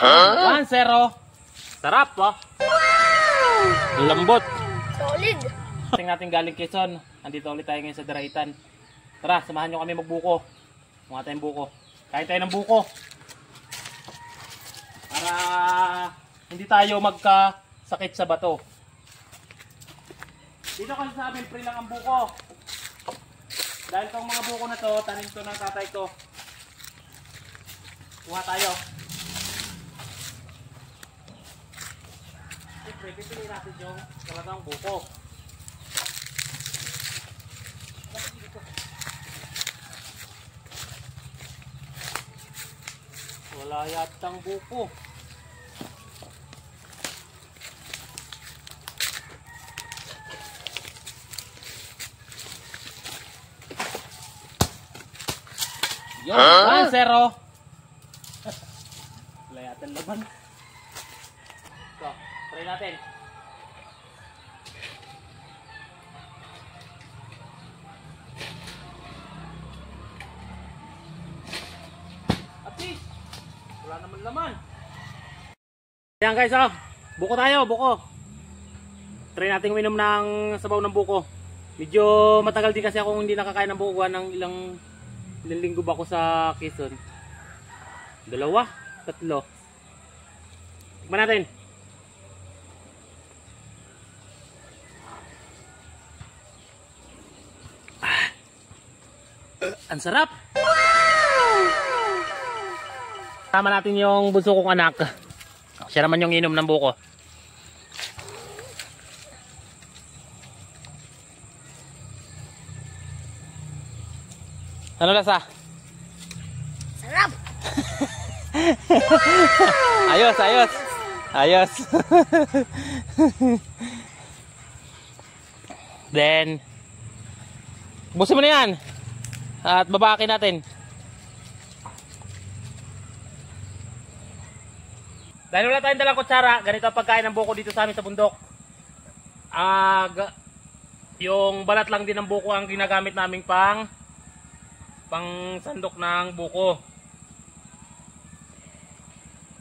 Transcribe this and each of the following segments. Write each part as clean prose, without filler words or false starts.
1-0. Sarap oh. Ang lambot. Solid. Tingnan natin galing Quezon. Andito ulit tayo ngayon sa Daraitan. Tara, samahan nyo kami magbuko. Mga tayong buko. Kain tayo ng buko. Para hindi tayo magkasakit sa bato. Dito kasi sa amin, free lang ang buko. Dahil itong mga buko na to, tanim to ng tatay ko. Kuha tayo. Siyempre, pipili natin yung talagang buko. Wala yatang buko. Yo, 1-0. Wala yatang laban. So, try natin. Wala naman laman. Ayan guys, oh. Buko tayo, buko. Try natin uminom ng sabaw ng buko. Medyo matagal din kasi ako hindi nakakain ng buko. Ng ilang linggo ba ako sa Quezon? 2, 3. Tikman natin. Ang sarap. Tama natin yung bunso kong anak. Siya naman yung inom ng buko. Ano lasa? Sarap. Ayos, ayos. Ayos. Then, busin mo na yan. At babakin natin. Dahil wala tayong dalang kutsara, ganito ang pagkain ng buko dito sa amin sa bundok. Yung balat lang din ng buko ang ginagamit naming pang sandok ng buko.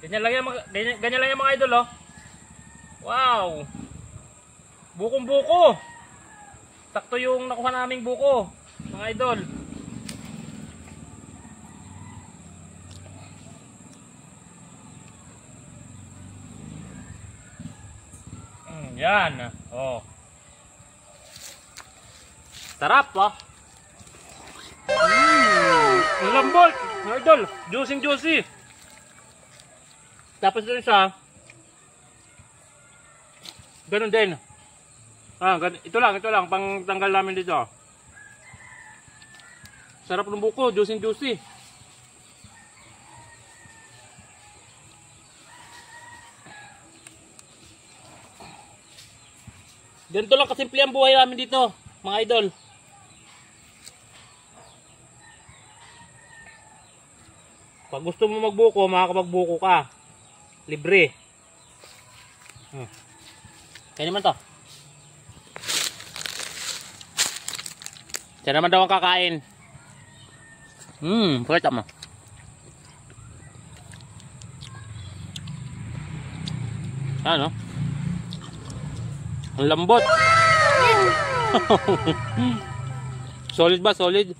Ganyan lang yung mga idol oh. Wow! Bukong buko! Sakto yung nakuha naming buko, mga idol. Yan. Oh. Sarap, oh. Ang lambot, idol. Juicy. Tapos ito isa. Ganun din. Ito lang pang tanggal namin dito. Sarap ng buko, juicy. Ganito lang kasimple ang buhay namin dito, mga idol. Pag gusto mo magbuko, makakapagbuko ka. Libre. Kaya naman to. Siya naman daw ang kakain. Pwede mo. Ano? Ang lambot. Solid ba? Solid?